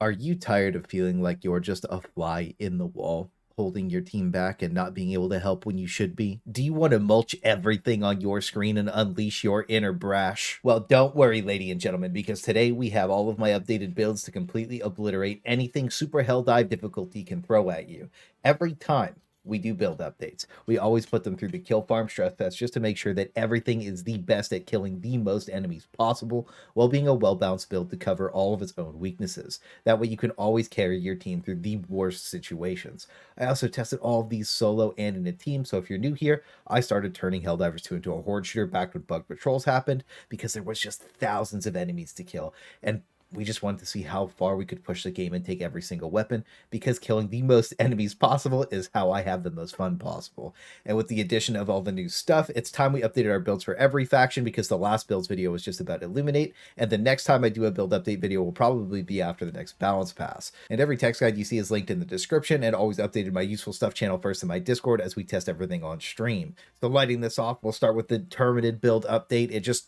Are you tired of feeling like you're just a fly in the wall, holding your team back and not being able to help when you should be? Do you want to mulch everything on your screen and unleash your inner brash? Well, don't worry, ladies and gentlemen, because today we have all of my updated builds to completely obliterate anything Super Helldive difficulty can throw at you. Every time we do build updates, we always put them through the kill farm stress test just to make sure that everything is the best at killing the most enemies possible while being a well-balanced build to cover all of its own weaknesses. That way you can always carry your team through the worst situations. I also tested all of these solo and in a team, so if you're new here, I started turning Helldivers 2 into a horde shooter back when bug patrols happened because there was just thousands of enemies to kill, and we just wanted to see how far we could push the game and take every single weapon, because killing the most enemies possible is how I have the most fun possible. And with the addition of all the new stuff, it's time we updated our builds for every faction, because the last builds video was just about Illuminate, and the next time I do a build update video will probably be after the next balance pass. And every text guide you see is linked in the description, and always updated my useful stuff channel first in my Discord as we test everything on stream. So lighting this off, we'll start with the Terminid build update. It just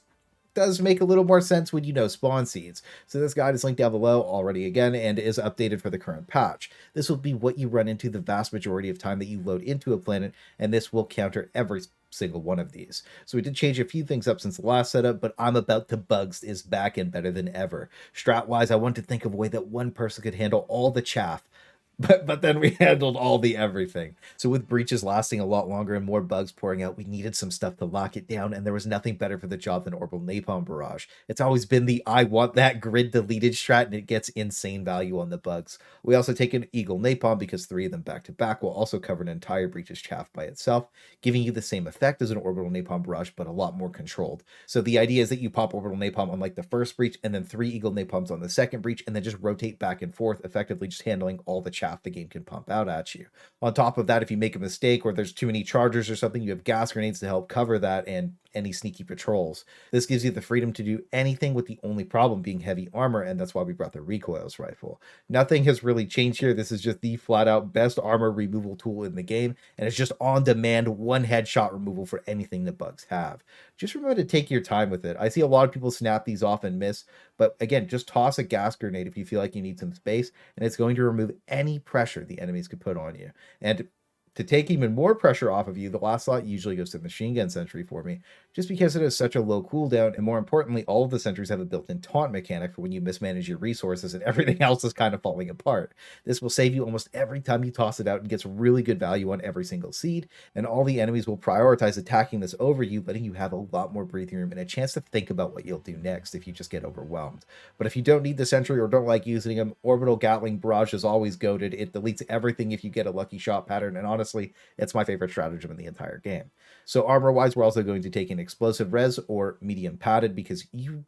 does make a little more sense when you know spawn seeds. So this guide is linked down below already again and is updated for the current patch. This will be what you run into the vast majority of time that you load into a planet, and this will counter every single one of these. So we did change a few things up since the last setup, but I'm about to bugs is back and better than ever. Strat wise, I want to think of a way that one person could handle all the chaff, but then we handled all the everything. So with breaches lasting a lot longer and more bugs pouring out, we needed some stuff to lock it down, and there was nothing better for the job than Orbital Napalm Barrage. It's always been the I want that grid deleted strat, and it gets insane value on the bugs. We also take an Eagle Napalm because 3 of them back to back will also cover an entire breaches chaff by itself, giving you the same effect as an Orbital Napalm Barrage, but a lot more controlled. So the idea is that you pop Orbital Napalm on like the first breach, and then 3 Eagle Napalms on the second breach, and then just rotate back and forth, effectively just handling all the chaff the game can pump out at you. On top of that, if you make a mistake or there's too many chargers or something, you have gas grenades to help cover that and any sneaky patrols. This gives you the freedom to do anything, with the only problem being heavy armor, and that's why we brought the recoilless rifle. Nothing has really changed here. This is just the flat out best armor removal tool in the game, and it's just on demand one headshot removal for anything the bugs have. Just remember to take your time with it. I see a lot of people snap these off and miss, but again, just toss a gas grenade if you feel like you need some space, and it's going to remove any pressure the enemies could put on you. And to take even more pressure off of you, the last slot usually goes to the machine gun sentry for me, just because it has such a low cooldown, and more importantly, all of the sentries have a built-in taunt mechanic for when you mismanage your resources and everything else is kind of falling apart. This will save you almost every time you toss it out and gets really good value on every single seed, and all the enemies will prioritize attacking this over you, letting you have a lot more breathing room and a chance to think about what you'll do next if you just get overwhelmed. But if you don't need the sentry or don't like using them, Orbital Gatling Barrage is always goated. It deletes everything if you get a lucky shot pattern, and honestly, it's my favorite stratagem in the entire game. So armor-wise, we're also going to take an explosive res or medium padded, because you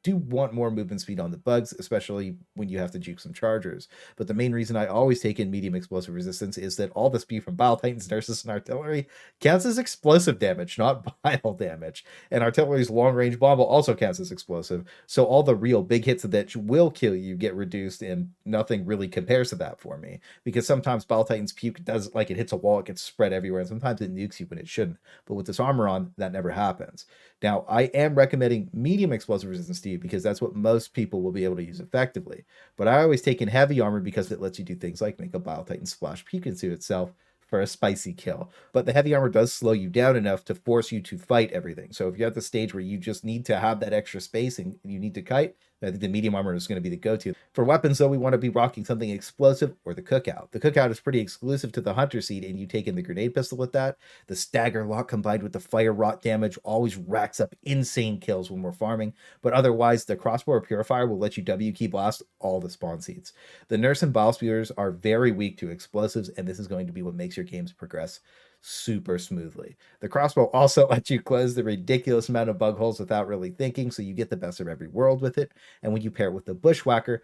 do want more movement speed on the bugs, especially when you have to juke some chargers. But the main reason I always take in medium explosive resistance is that all the speed from Bile Titans, Nurses, and Artillery counts as explosive damage, not bile damage. And Artillery's long-range bomb will also counts as explosive, so all the real big hits that will kill you get reduced, and nothing really compares to that for me. Because sometimes Bile Titan's puke does, like, it hits a wall, it gets spread everywhere, and sometimes it nukes you when it shouldn't. But with this armor on, that never happens. Now, I am recommending medium explosive resistance to you because that's what most people will be able to use effectively. But I always take in heavy armor because it lets you do things like make a Bile Titan splash puke into itself for a spicy kill. But the heavy armor does slow you down enough to force you to fight everything. So if you're at the stage where you just need to have that extra space and you need to kite, I think the medium armor is going to be the go-to. For weapons, though, we want to be rocking something explosive or the cookout. The cookout is pretty exclusive to the hunter seed, and you take in the grenade pistol with that. The stagger lock combined with the fire rot damage always racks up insane kills when we're farming, but otherwise the crossbow or purifier will let you W key blast all the spawn seeds. The nurse and bile spewers are very weak to explosives, and this is going to be what makes your games progress super smoothly. The crossbow also lets you close the ridiculous amount of bug holes without really thinking, so you get the best of every world with it. And when you pair it with the bushwhacker,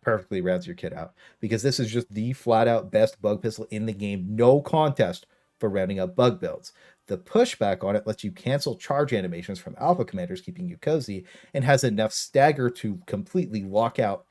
perfectly rounds your kit out, because this is just the flat out best bug pistol in the game, no contest, for rounding up bug builds. The pushback on it lets you cancel charge animations from alpha commanders, keeping you cozy, and has enough stagger to completely lock out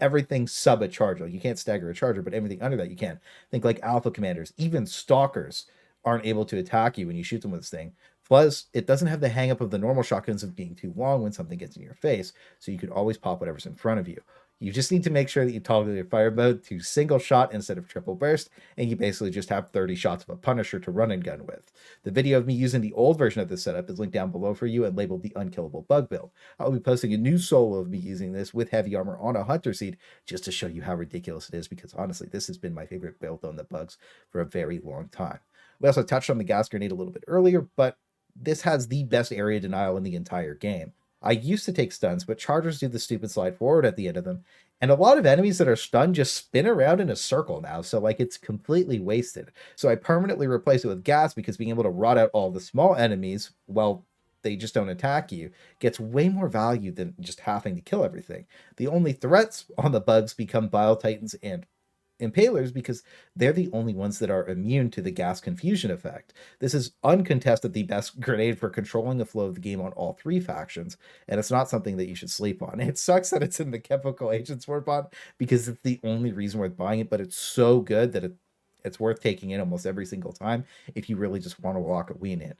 everything sub a charger. Like, you can't stagger a charger, but everything under that you can. Think like alpha commanders, even stalkers aren't able to attack you when you shoot them with this thing. Plus, it doesn't have the hang up of the normal shotguns of being too long when something gets in your face, so you could always pop whatever's in front of you. You just need to make sure that you toggle your fire mode to single shot instead of triple burst, and you basically just have 30 shots of a Punisher to run and gun with. The video of me using the old version of this setup is linked down below for you and labeled the Unkillable Bug build. I'll be posting a new solo of me using this with heavy armor on a Hunter Seed just to show you how ridiculous it is, because honestly, this has been my favorite build on the bugs for a very long time. We also touched on the gas grenade a little bit earlier, but this has the best area denial in the entire game. I used to take stuns, but chargers do the stupid slide forward at the end of them. And a lot of enemies that are stunned just spin around in a circle now. So like it's completely wasted. So I permanently replace it with gas, because being able to rot out all the small enemies while they just don't attack you gets way more value than just having to kill everything. The only threats on the bugs become Bile Titans and Impalers, because they're the only ones that are immune to the gas confusion effect. This is uncontested the best grenade for controlling the flow of the game on all three factions, and it's not something that you should sleep on. It sucks that it's in the Chemical Agents War bot, because it's the only reason worth buying it, but it's so good that it's worth taking in almost every single time if you really just want to lock a win in.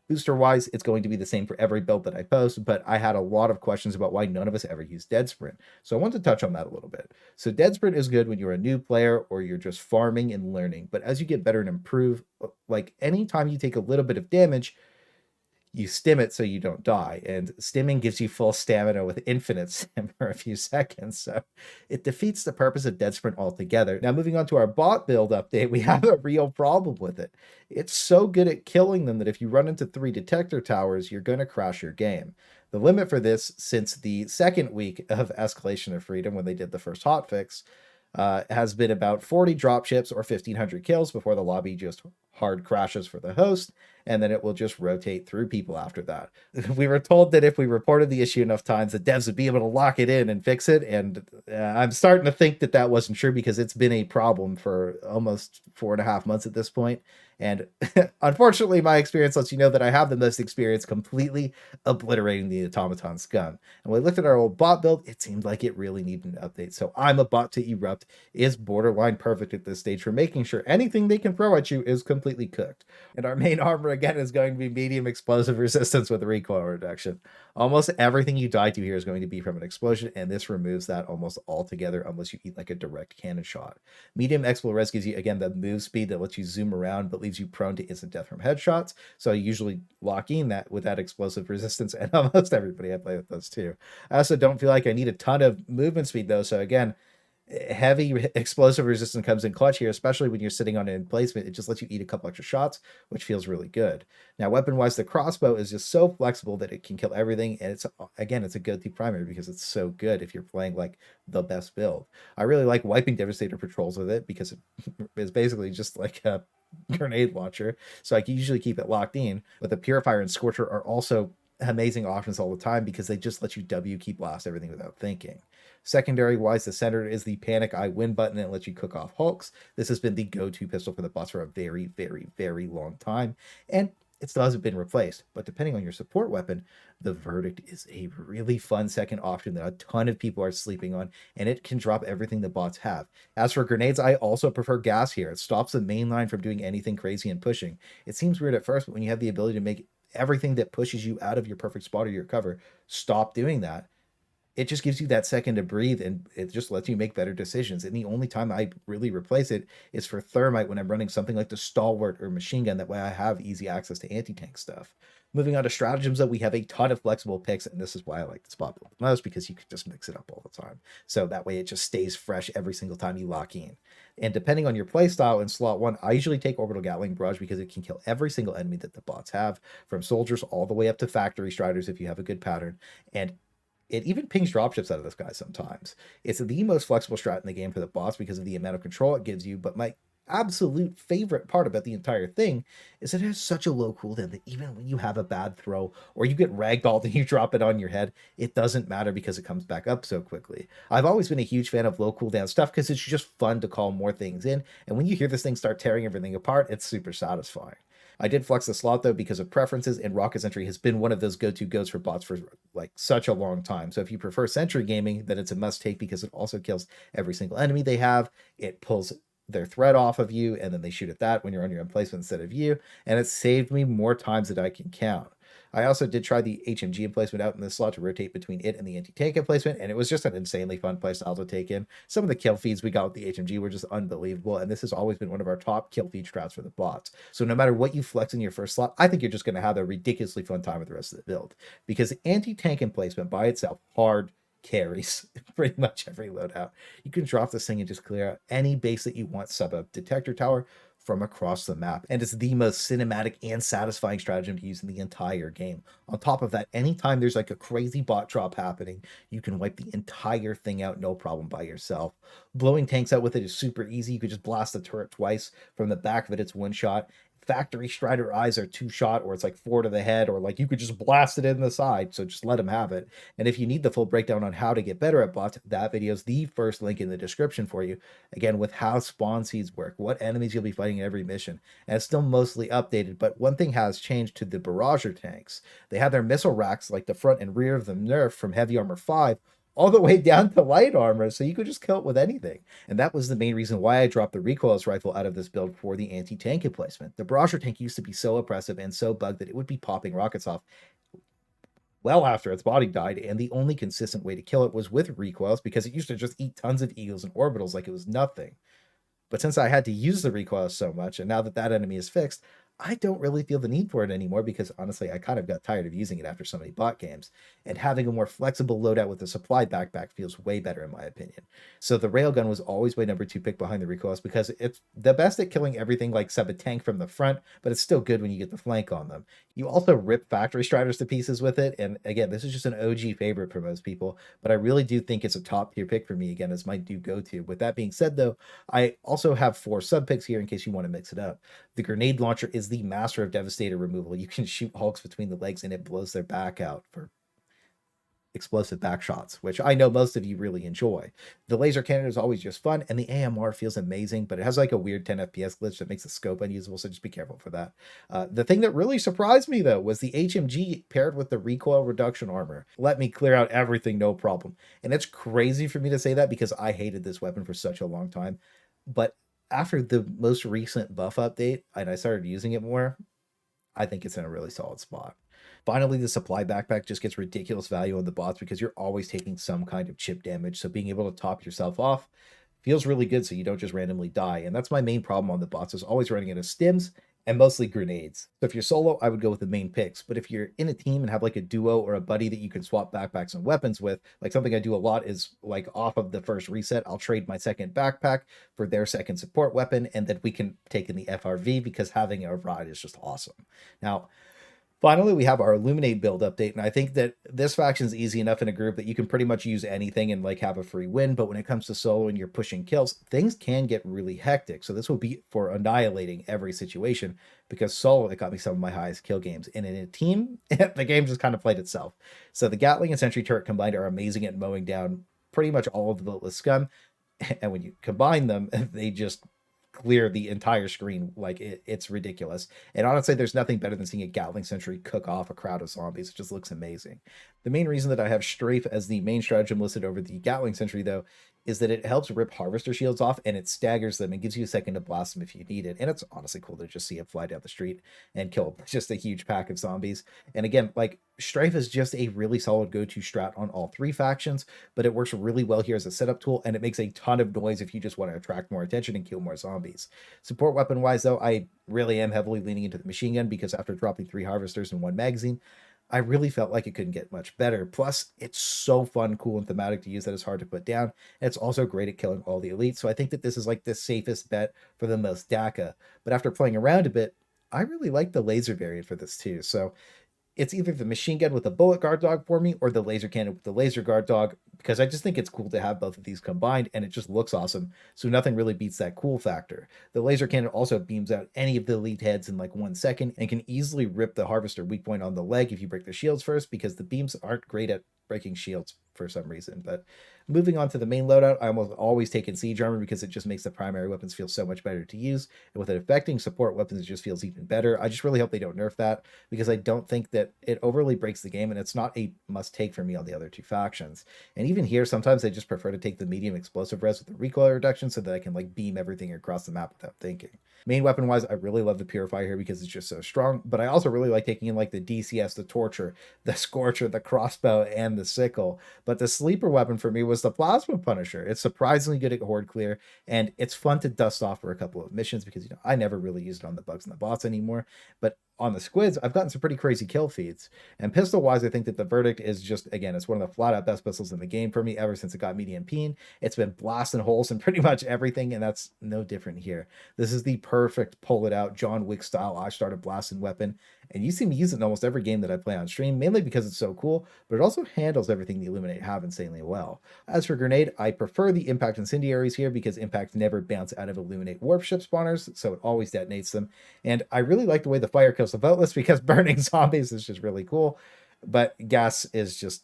Booster wise, it's going to be the same for every build that I post, but I had a lot of questions about why none of us ever use Dead Sprint. So I want to touch on that a little bit. So Dead Sprint is good when you're a new player or you're just farming and learning, but as you get better and improve, like anytime you take a little bit of damage, you stim it so you don't die, and stimming gives you full stamina with infinite stim for a few seconds, so it defeats the purpose of Dead Sprint altogether. Now, moving on to our bot build update, we have a real problem with it. It's so good at killing them that if you run into 3 detector towers, you're going to crash your game. The limit for this, since the second week of Escalation of Freedom, when they did the first hotfix, has been about 40 dropships or 1,500 kills before the lobby just hard crashes for the host, and then it will just rotate through people after that. We were told that if we reported the issue enough times, the devs would be able to lock it in and fix it, and I'm starting to think that that wasn't true, because it's been a problem for almost 4.5 months at this point. And unfortunately, my experience lets you know that I have the most experience completely obliterating the Automaton scum. And when we looked at our old bot build, it seemed like it really needed an update. So I'm a bot to erupt is borderline perfect at this stage for making sure anything they can throw at you is completely cooked. And our main armor, again, is going to be medium explosive resistance with recoil reduction. Almost everything you die to here is going to be from an explosion, and this removes that almost altogether unless you eat like a direct cannon shot. Medium Explo Res gives you, again, the move speed that lets you zoom around but leaves you prone to instant death from headshots. So I usually lock in that with that explosive resistance, and almost everybody I play with those too. I also don't feel like I need a ton of movement speed though, so again, heavy explosive resistance comes in clutch here, especially when you're sitting on an emplacement. It just lets you eat a couple extra shots, which feels really good. Now, weapon-wise, the crossbow is just so flexible that it can kill everything, and it's a go-to primary because it's so good if you're playing like the best build. I really like wiping Devastator patrols with it because it is basically just like a grenade launcher, so I can usually keep it locked in. But the Purifier and Scorcher are also amazing options all the time because they just let you W keep blast everything without thinking. Secondary wise, the center is the Panic I Win button and lets you cook off Hulks. This has been the go-to pistol for the bots for a very, very, very long time, and it still hasn't been replaced. But depending on your support weapon, the Verdict is a really fun second option that a ton of people are sleeping on, and it can drop everything the bots have. As for grenades, I also prefer gas here. It stops the main line from doing anything crazy and pushing. It seems weird at first, but when you have the ability to make everything that pushes you out of your perfect spot or your cover stop doing that, it just gives you that second to breathe, and it just lets you make better decisions. And the only time I really replace it is for Thermite when I'm running something like the Stalwart or Machine Gun. That way I have easy access to anti-tank stuff. Moving on to stratagems, though, we have a ton of flexible picks, and this is why I like the spot build the most, because you can just mix it up all the time. So that way it just stays fresh every single time you lock in. And depending on your playstyle in slot 1, I usually take Orbital Gatling Barrage because it can kill every single enemy that the bots have, from soldiers all the way up to factory striders if you have a good pattern. And it even pings dropships out of this guy sometimes. It's the most flexible strat in the game for the boss because of the amount of control it gives you, but my absolute favorite part about the entire thing is it has such a low cooldown that even when you have a bad throw or you get ragdolled and you drop it on your head, it doesn't matter because it comes back up so quickly. I've always been a huge fan of low cooldown stuff because it's just fun to call more things in, and when you hear this thing start tearing everything apart, it's super satisfying. I did flex the slot though because of preferences, and Rocket Sentry has been one of those go-to goes for bots for like such a long time. So if you prefer Sentry gaming, then it's a must take because it also kills every single enemy they have. It pulls their threat off of you, and then they shoot at that when you're on your emplacement instead of you, and it saved me more times than I can count. I also did try the HMG emplacement out in this slot to rotate between it and the anti-tank emplacement, and it was just an insanely fun playstyle to take in. Some of the kill feeds we got with the HMG were just unbelievable, and this has always been one of our top kill feed strats for the bots. So no matter what you flex in your first slot, I think you're just going to have a ridiculously fun time with the rest of the build, because anti-tank emplacement by itself hard carries pretty much every loadout. You can drop this thing and just clear out any base that you want sub a detector tower from across the map. And it's the most cinematic and satisfying stratagem to use in the entire game. On top of that, anytime there's like a crazy bot drop happening, you can wipe the entire thing out no problem by yourself. Blowing tanks out with it is super easy. You could just blast the turret twice. From the back of it, it's one shot. Factory Strider eyes are 2-shot, or it's like 4 to the head, or like you could just blast it in the side, so just let them have it. And if you need the full breakdown on how to get better at bots, that video is the first link in the description for you. Again, with how spawn seeds work, what enemies you'll be fighting in every mission. And it's still mostly updated, but one thing has changed to the barrager tanks. They have their missile racks, like the front and rear of them nerfed from heavy armor 5 all the way down to light armor, so you could just kill it with anything. And that was the main reason why I dropped the recoilless rifle out of this build for the anti-tank emplacement. The barrage tank used to be so oppressive and so bugged that it would be popping rockets off well after its body died, and the only consistent way to kill it was with recoils, because it used to just eat tons of eagles and orbitals like it was nothing. But since I had to use the recoil so much, and now that that enemy is fixed, I don't really feel the need for it anymore, because honestly, I kind of got tired of using it after so many bot games. And having a more flexible loadout with a supply backpack feels way better in my opinion. So the railgun was always my number 2 pick behind the recoils, because it's the best at killing everything like sub a tank from the front, but it's still good when you get the flank on them. You also rip factory striders to pieces with it, and again, this is just an OG favorite for most people, but I really do think it's a top tier pick for me, again, as my do go-to. With that being said though, I also have 4 sub picks here in case you want to mix it up. The grenade launcher is the master of devastator removal. You can shoot hulks between the legs and it blows their back out for explosive back shots, which I know most of you really enjoy. The laser cannon is always just fun, and the AMR feels amazing, but it has like a weird 10 FPS glitch that makes the scope unusable, so just be careful for that. The thing that really surprised me though was the HMG paired with the recoil reduction armor. Let me clear out everything no problem. And it's crazy for me to say that because I hated this weapon for such a long time, but after the most recent buff update and I started using it more, I think it's in a really solid spot. Finally, the supply backpack just gets ridiculous value on the bots because you're always taking some kind of chip damage. So being able to top yourself off feels really good, so you don't just randomly die. And that's my main problem on the bots, is always running out of stims and mostly grenades. So if you're solo, I would go with the main picks. But if you're in a team and have like a duo or a buddy that you can swap backpacks and weapons with, like something I do a lot is like off of the first reset, I'll trade my second backpack for their second support weapon, and then we can take in the FRV, because having a ride is just awesome. Now, finally, we have our Illuminate build update, and I think that this faction is easy enough in a group that you can pretty much use anything and like have a free win, but when it comes to solo and you're pushing kills, things can get really hectic. So this will be for annihilating every situation, because solo, it got me some of my highest kill games, and in a team, the game just kind of played itself. So the Gatling and Sentry turret combined are amazing at mowing down pretty much all of the bulletless scum, and when you combine them, they just clear the entire screen. Like it's ridiculous. And honestly, there's nothing better than seeing a Gatling Sentry cook off a crowd of zombies. It just looks amazing. The main reason that I have Strafe as the main stratagem listed over the Gatling Sentry though is that it helps rip harvester shields off, and it staggers them and gives you a second to blast them if you need it. And it's honestly cool to just see it fly down the street and kill just a huge pack of zombies. And again, like Strafe is just a really solid go-to strat on all 3 factions, but it works really well here as a setup tool, and it makes a ton of noise if you just want to attract more attention and kill more zombies. Support weapon wise though, I really am heavily leaning into the machine gun, because after dropping 3 harvesters in 1 magazine, I really felt like it couldn't get much better. Plus, it's so fun, cool, and thematic to use that it's hard to put down. And it's also great at killing all the elites. So I think that this is like the safest bet for the most DACA. But after playing around a bit, I really like the laser variant for this too. So it's either the machine gun with the bullet guard dog for me, or the laser cannon with the laser guard dog, because I just think it's cool to have both of these combined, and it just looks awesome. So nothing really beats that cool factor. The laser cannon also beams out any of the elite heads in like 1 second, and can easily rip the harvester weak point on the leg if you break the shields first, because the beams aren't great at breaking shields for some reason. But moving on to the main loadout, I almost always take in siege armor because it just makes the primary weapons feel so much better to use. And with it affecting support weapons, it just feels even better. I just really hope they don't nerf that because I don't think that it overly breaks the game, and it's not a must take for me on the other two factions. And even here, sometimes I just prefer to take the medium explosive res with the recoil reduction so that I can like beam everything across the map without thinking. Main weapon wise, I really love the Purifier here because it's just so strong, but I also really like taking in like the DCS, the Torture, the Scorcher, the Crossbow, and the Sickle. But the sleeper weapon for me was the Plasma Punisher. It's surprisingly good at horde clear, and it's fun to dust off for a couple of missions because, you know, I never really use it on the bugs and the bots anymore. But on the squids, I've gotten some pretty crazy kill feeds. And pistol wise, I think that the verdict is just, again, it's one of the flat out best pistols in the game for me ever since it got medium peen. It's been blasting holes in pretty much everything, and that's no different here. This is the perfect pull it out John Wick style I started blasting weapon, and you see me use it in almost every game that I play on stream, mainly because it's so cool, but it also handles everything the Illuminate have insanely well. As for grenade, I prefer the impact incendiaries here because impact never bounce out of Illuminate warp ship spawners, so it always detonates them. And I really like the way the fire kills the voteless because burning zombies is just really cool, but gas is just,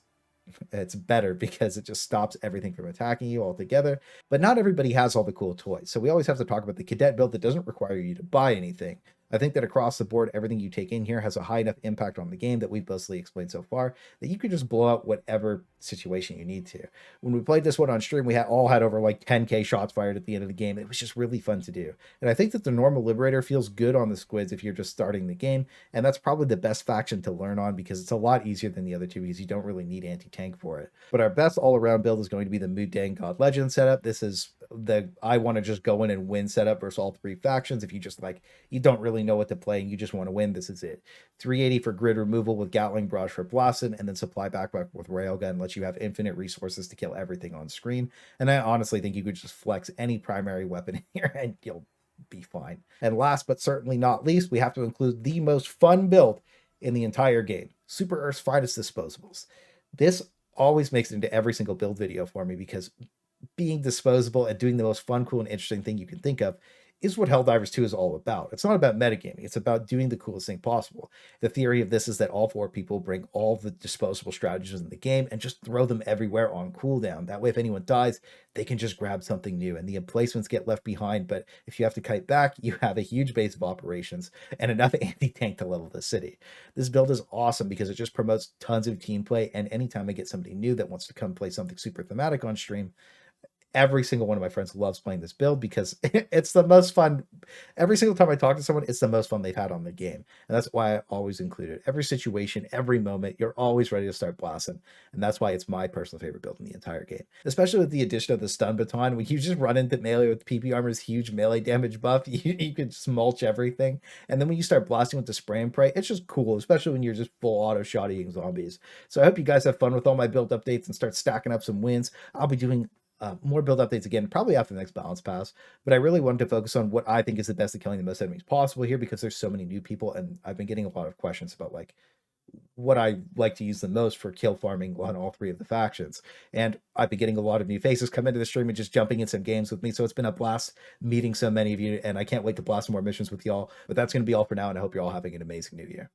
it's better because it just stops everything from attacking you altogether. But not everybody has all the cool toys, so we always have to talk about the cadet build that doesn't require you to buy anything. I think that across the board, everything you take in here has a high enough impact on the game that we've mostly explained so far that you can just blow out whatever situation you need to. When we played this one on stream, we all had over like 10k shots fired at the end of the game. It was just really fun to do. And I think that the normal Liberator feels good on the squids if you're just starting the game, and that's probably the best faction to learn on because it's a lot easier than the other two because you don't really need anti-tank for it. But our best all-around build is going to be the Mudang God Legend setup. This is the I want to just go in and win setup versus all three factions. If you just like, you don't really know what to play and you just want to win, this is it. 380 for grid removal with Gatling Barrage for blasting, and then supply backpack with railgun lets you have infinite resources to kill everything on screen. And I honestly think you could just flex any primary weapon in here and you'll be fine. And last but certainly not least, we have to include the most fun build in the entire game, Super Earth's finest disposables. This always makes it into every single build video for me because being disposable and doing the most fun, cool, and interesting thing you can think of is what Helldivers 2 is all about. It's not about metagaming. It's about doing the coolest thing possible. The theory of this is that all four people bring all the disposable strategies in the game and just throw them everywhere on cooldown. That way, if anyone dies, they can just grab something new and the emplacements get left behind. But if you have to kite back, you have a huge base of operations and enough anti-tank to level the city. This build is awesome because it just promotes tons of team play. And anytime I get somebody new that wants to come play something super thematic on stream, every single one of my friends loves playing this build because it's the most fun. Every single time I talk to someone, it's the most fun they've had on the game. And that's why I always include it. Every situation, every moment, you're always ready to start blasting. And that's why it's my personal favorite build in the entire game. Especially with the addition of the stun baton, when you just run into melee with PP Armor's huge melee damage buff, you can just mulch everything. And then when you start blasting with the spray and pray, it's just cool, especially when you're just full auto shotting zombies. So I hope you guys have fun with all my build updates and start stacking up some wins. I'll be doing more build updates again, probably after the next balance pass, but I really wanted to focus on what I think is the best at killing the most enemies possible here because there's so many new people, and I've been getting a lot of questions about like what I like to use the most for kill farming on all three of the factions. And I've been getting a lot of new faces come into the stream and just jumping in some games with me, so it's been a blast meeting so many of you, and I can't wait to blast some more missions with y'all. But that's going to be all for now, and I hope you're all having an amazing new year.